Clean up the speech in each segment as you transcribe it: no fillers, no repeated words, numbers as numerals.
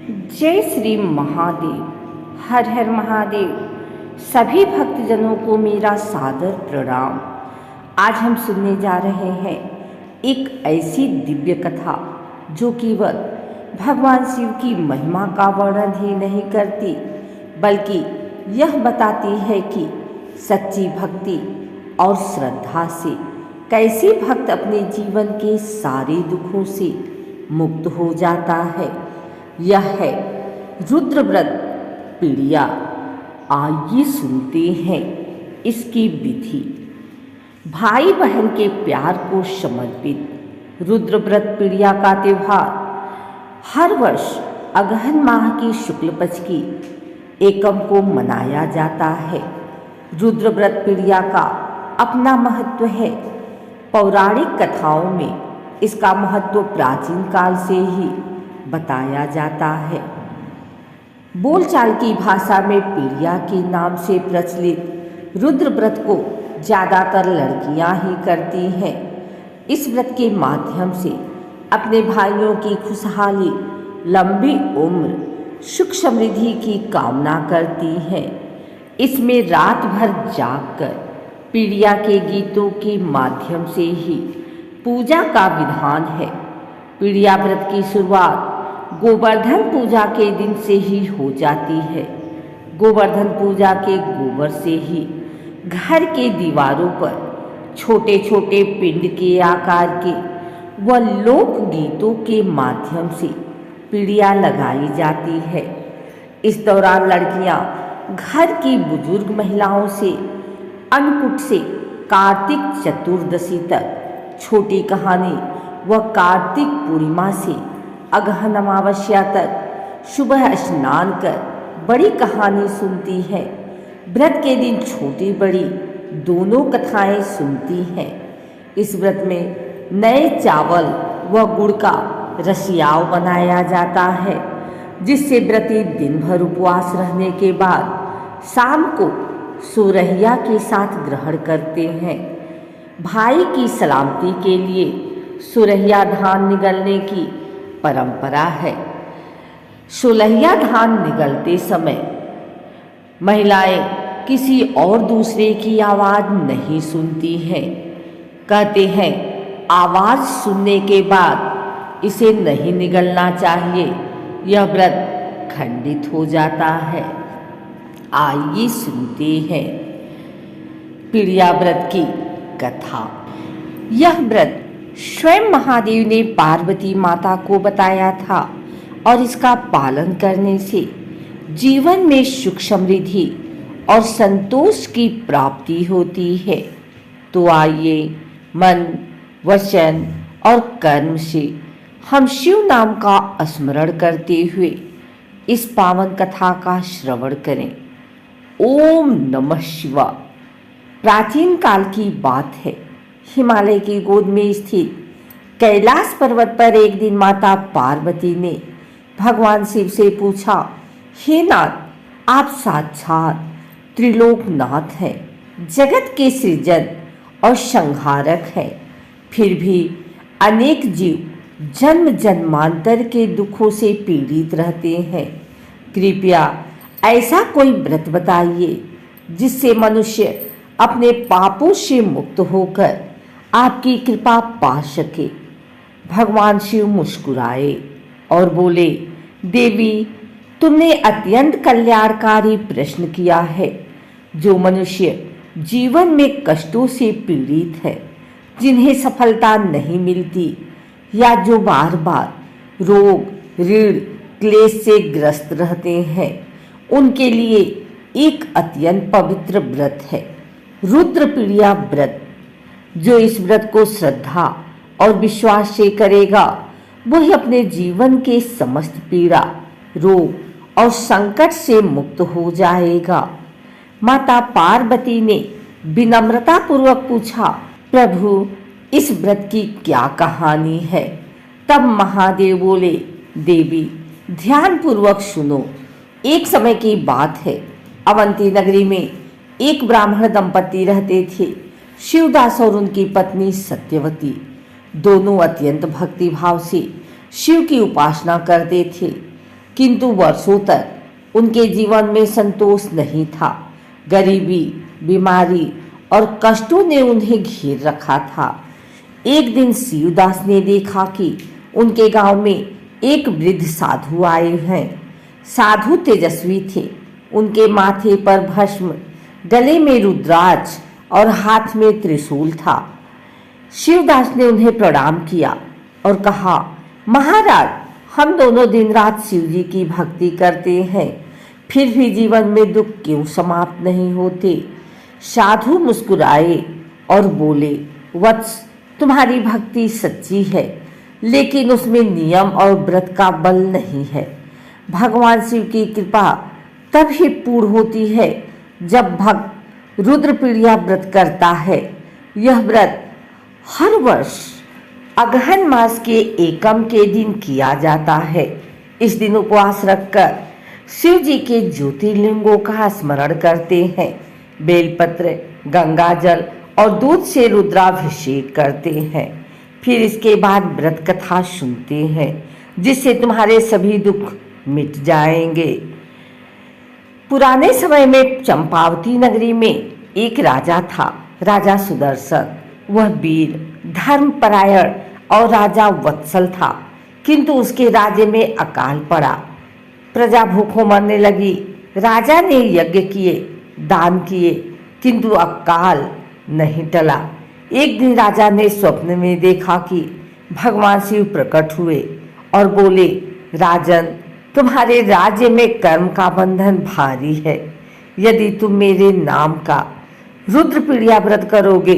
जय श्री महादेव। हर हर महादेव। सभी भक्तजनों को मेरा सादर प्रणाम। आज हम सुनने जा रहे हैं एक ऐसी दिव्य कथा जो केवल भगवान शिव की महिमा का वर्णन ही नहीं करती, बल्कि यह बताती है कि सच्ची भक्ति और श्रद्धा से कैसे भक्त अपने जीवन के सारे दुखों से मुक्त हो जाता है। यह है रुद्रव्रत पीड़िया। आइए सुनते हैं इसकी विधि। भाई बहन के प्यार को समर्पित रुद्रव्रत पीड़िया का त्यौहार हर वर्ष अगहन माह की शुक्ल पक्ष की एकम को मनाया जाता है। रुद्रव्रत पीड़िया का अपना महत्व है। पौराणिक कथाओं में इसका महत्व प्राचीन काल से ही बताया जाता है। बोलचाल की भाषा में पीड़िया के नाम से प्रचलित रुद्र व्रत को ज़्यादातर लड़कियां ही करती हैं। इस व्रत के माध्यम से अपने भाइयों की खुशहाली, लंबी उम्र, सुख समृद्धि की कामना करती हैं। इसमें रात भर जागकर पीड़िया के गीतों के माध्यम से ही पूजा का विधान है। पीड़िया व्रत की शुरुआत गोवर्धन पूजा के दिन से ही हो जाती है। गोवर्धन पूजा के गोबर से ही घर के दीवारों पर छोटे छोटे पिंड के आकार के व लोक गीतों के माध्यम से पीड़िया लगाई जाती है। इस दौरान लड़कियां घर की बुजुर्ग महिलाओं से अन्नकूट से कार्तिक चतुर्दशी तक छोटी कहानी व कार्तिक पूर्णिमा से अगहन अमावस्या तक सुबह स्नान कर बड़ी कहानी सुनती है। व्रत के दिन छोटी बड़ी दोनों कथाएं सुनती हैं। इस व्रत में नए चावल व गुड़ का रसियाव बनाया जाता है, जिससे व्रती दिन भर उपवास रहने के बाद शाम को सुरहिया के साथ ग्रहण करते हैं। भाई की सलामती के लिए सुरहिया धान निगलने की परंपरा है। सुरहिया धान निगलते समय महिलाएं किसी और दूसरे की आवाज़ नहीं सुनती हैं। कहते हैं आवाज़ सुनने के बाद इसे नहीं निगलना चाहिए, यह व्रत खंडित हो जाता है। आइए सुनते हैं पीड़िया व्रत की कथा। यह व्रत स्वयं महादेव ने पार्वती माता को बताया था और इसका पालन करने से जीवन में सुख समृद्धि और संतोष की प्राप्ति होती है। तो आइए मन, वचन और कर्म से हम शिव नाम का स्मरण करते हुए इस पावन कथा का श्रवण करें। ओम नमः शिवाय। प्राचीन काल की बात है। हिमालय की गोद में स्थित कैलाश पर्वत पर एक दिन माता पार्वती ने भगवान शिव से पूछा, हे नाथ, आप साक्षात त्रिलोकनाथ हैं, जगत के सृजन और संहारक हैं, फिर भी अनेक जीव जन्म जन्मांतर के दुखों से पीड़ित रहते हैं। कृपया ऐसा कोई व्रत बताइए जिससे मनुष्य अपने पापों से मुक्त होकर आपकी कृपा पा सके। भगवान शिव मुस्कुराए और बोले, देवी, तुमने अत्यंत कल्याणकारी प्रश्न किया है। जो मनुष्य जीवन में कष्टों से पीड़ित है, जिन्हें सफलता नहीं मिलती या जो बार बार रोग, ऋण, क्लेश से ग्रस्त रहते हैं, उनके लिए एक अत्यंत पवित्र व्रत है रुद्र पीड़िया व्रत। जो इस व्रत को श्रद्धा और विश्वास से करेगा, वही अपने जीवन के समस्त पीड़ा, रोग और संकट से मुक्त हो जाएगा। माता पार्वती ने विनम्रता पूर्वक पूछा, प्रभु, इस व्रत की क्या कहानी है? तब महादेव बोले, देवी, ध्यान पूर्वक सुनो। एक समय की बात है, अवंती नगरी में एक ब्राह्मण दंपति रहते थे। शिवदास और उनकी पत्नी सत्यवती दोनों अत्यंत भक्ति भाव से शिव की उपासना करते थे। किंतु वर्षों तक उनके जीवन में संतोष नहीं था। गरीबी, बीमारी और कष्टों ने उन्हें घेर रखा था। एक दिन शिवदास ने देखा कि उनके गांव में एक वृद्ध साधु आए हैं। साधु तेजस्वी थे। उनके माथे पर भस्म, गले में रुद्राक्ष और हाथ में त्रिशूल था। शिवदास ने उन्हें प्रणाम किया और कहा, महाराज, हम दोनों दिन रात शिव जी की भक्ति करते हैं, फिर भी जीवन में दुख क्यों समाप्त नहीं होते। साधु मुस्कुराए और बोले, वत्स, तुम्हारी भक्ति सच्ची है, लेकिन उसमें नियम और व्रत का बल नहीं है। भगवान शिव की कृपा तब ही पूर्ण होती है जब भक्त रुद्रपीड़िया व्रत करता है। यह व्रत हर वर्ष अगहन मास के एकम के दिन किया जाता है। इस दिन उपवास रखकर शिव जी के ज्योतिर्लिंगों का स्मरण करते हैं। बेलपत्र, गंगा जल और दूध से रुद्राभिषेक करते हैं। फिर इसके बाद व्रत कथा सुनते हैं, जिससे तुम्हारे सभी दुख मिट जाएंगे। पुराने समय में चंपावती नगरी में एक राजा था, राजा सुदर्शन। वह वीर, धर्मपरायण और राजा वत्सल था, किंतु उसके राज्य में अकाल पड़ा। प्रजा भूखों मरने लगी। राजा ने यज्ञ किए, दान किए, किंतु अकाल नहीं टला। एक दिन राजा ने स्वप्न में देखा कि भगवान शिव प्रकट हुए और बोले, राजन, तुम्हारे राज्य में कर्म का बंधन भारी है। यदि तुम मेरे नाम का रुद्रपीड़िया व्रत करोगे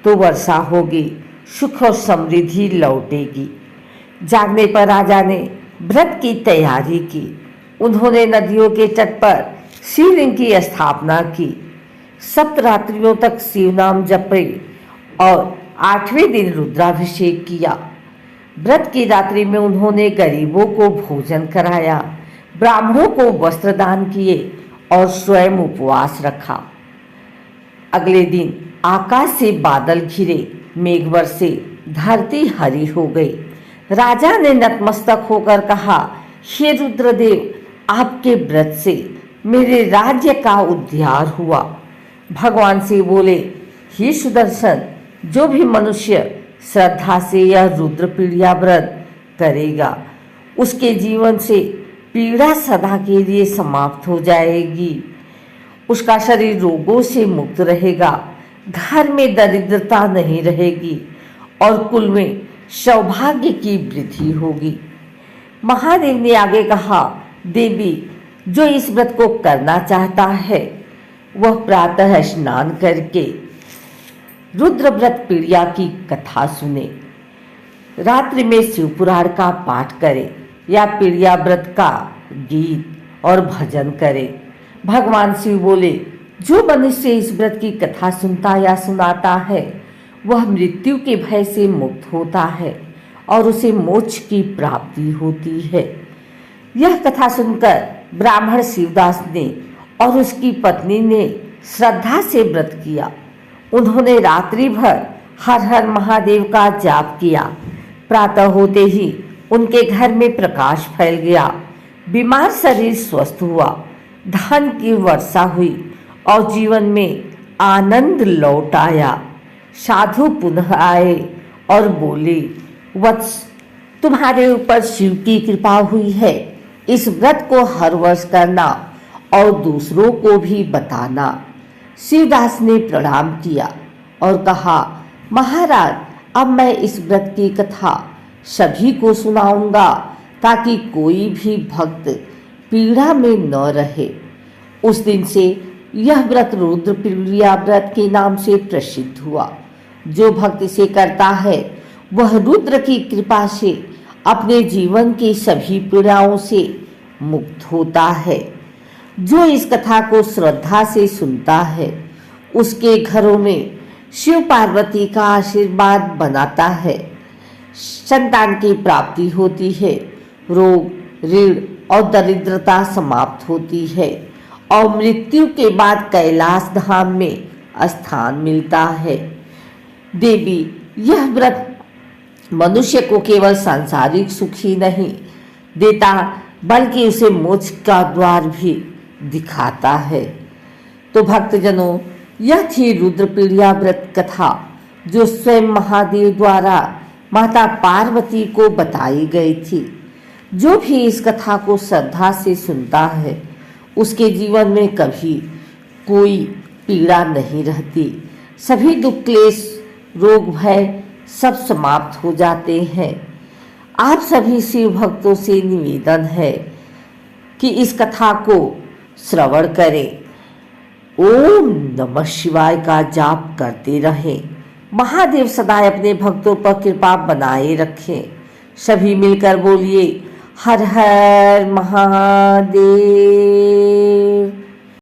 तो वर्षा होगी, सुख और समृद्धि लौटेगी। जागने पर राजा ने व्रत की तैयारी की। उन्होंने नदियों के तट पर शिवलिंग की स्थापना की। 7 रात्रियों तक शिव नाम जपे और 8वें दिन रुद्राभिषेक किया। व्रत की रात्रि में उन्होंने गरीबों को भोजन कराया, ब्राह्मणों को वस्त्र दान किए और स्वयं उपवास रखा। अगले दिन आकाश से बादल घिरे, मेघ बरसे, धरती हरी हो गई। राजा ने नतमस्तक होकर कहा, हे रुद्रदेव, आपके व्रत से मेरे राज्य का उद्धार हुआ। भगवान से बोले, हे सुदर्शन, जो भी मनुष्य श्रद्धा से यह रुद्रपीड़िया व्रत करेगा, उसके जीवन से पीड़ा सदा के लिए समाप्त हो जाएगी। उसका शरीर रोगों से मुक्त रहेगा, घर में दरिद्रता नहीं रहेगी और कुल में सौभाग्य की वृद्धि होगी। महादेव ने आगे कहा, देवी, जो इस व्रत को करना चाहता है वह प्रातः स्नान करके रुद्र व्रत पीड़िया की कथा सुने, रात्रि में शिवपुराण का पाठ करे या पीड़िया व्रत का गीत और भजन करे। भगवान शिव बोले, जो मनुष्य इस व्रत की कथा सुनता या सुनाता है वह मृत्यु के भय से मुक्त होता है और उसे मोक्ष की प्राप्ति होती है। यह कथा सुनकर ब्राह्मण शिवदास ने और उसकी पत्नी ने श्रद्धा से व्रत किया। उन्होंने रात्रि भर हर हर महादेव का जाप किया। प्रातः होते ही उनके घर में प्रकाश फैल गया, बीमार शरीर स्वस्थ हुआ, धन की वर्षा हुई और जीवन में आनंद लौट आया। साधु पुनः आए और बोले, वत्स, तुम्हारे ऊपर शिव की कृपा हुई है। इस व्रत को हर वर्ष करना और दूसरों को भी बताना। शिवदास ने प्रणाम किया और कहा, महाराज, अब मैं इस व्रत की कथा सभी को सुनाऊंगा ताकि कोई भी भक्त पीड़ा में न रहे। उस दिन से यह व्रत रुद्रपीड़िया व्रत के नाम से प्रसिद्ध हुआ। जो भक्त इसे करता है वह रुद्र की कृपा से अपने जीवन की सभी पीड़ाओं से मुक्त होता है। जो इस कथा को श्रद्धा से सुनता है उसके घरों में शिव पार्वती का आशीर्वाद बनाता है, संतान की प्राप्ति होती है, रोग, ऋण और दरिद्रता समाप्त होती है और मृत्यु के बाद कैलाश धाम में स्थान मिलता है। देवी, यह व्रत मनुष्य को केवल सांसारिक सुख ही नहीं देता, बल्कि उसे मोक्ष का द्वार भी दिखाता है। तो भक्तजनों, यह थी रुद्रपीड़िया व्रत कथा जो स्वयं महादेव द्वारा माता पार्वती को बताई गई थी। जो भी इस कथा को श्रद्धा से सुनता है उसके जीवन में कभी कोई पीड़ा नहीं रहती। सभी दुख क्लेश रोग भय सब समाप्त हो जाते हैं। आप सभी शिव भक्तों से निवेदन है कि इस कथा को श्रवण करें, ओम नमः शिवाय का जाप करते रहें। महादेव सदा अपने भक्तों पर कृपा बनाए रखें। सभी मिलकर बोलिए हर हर महादेव।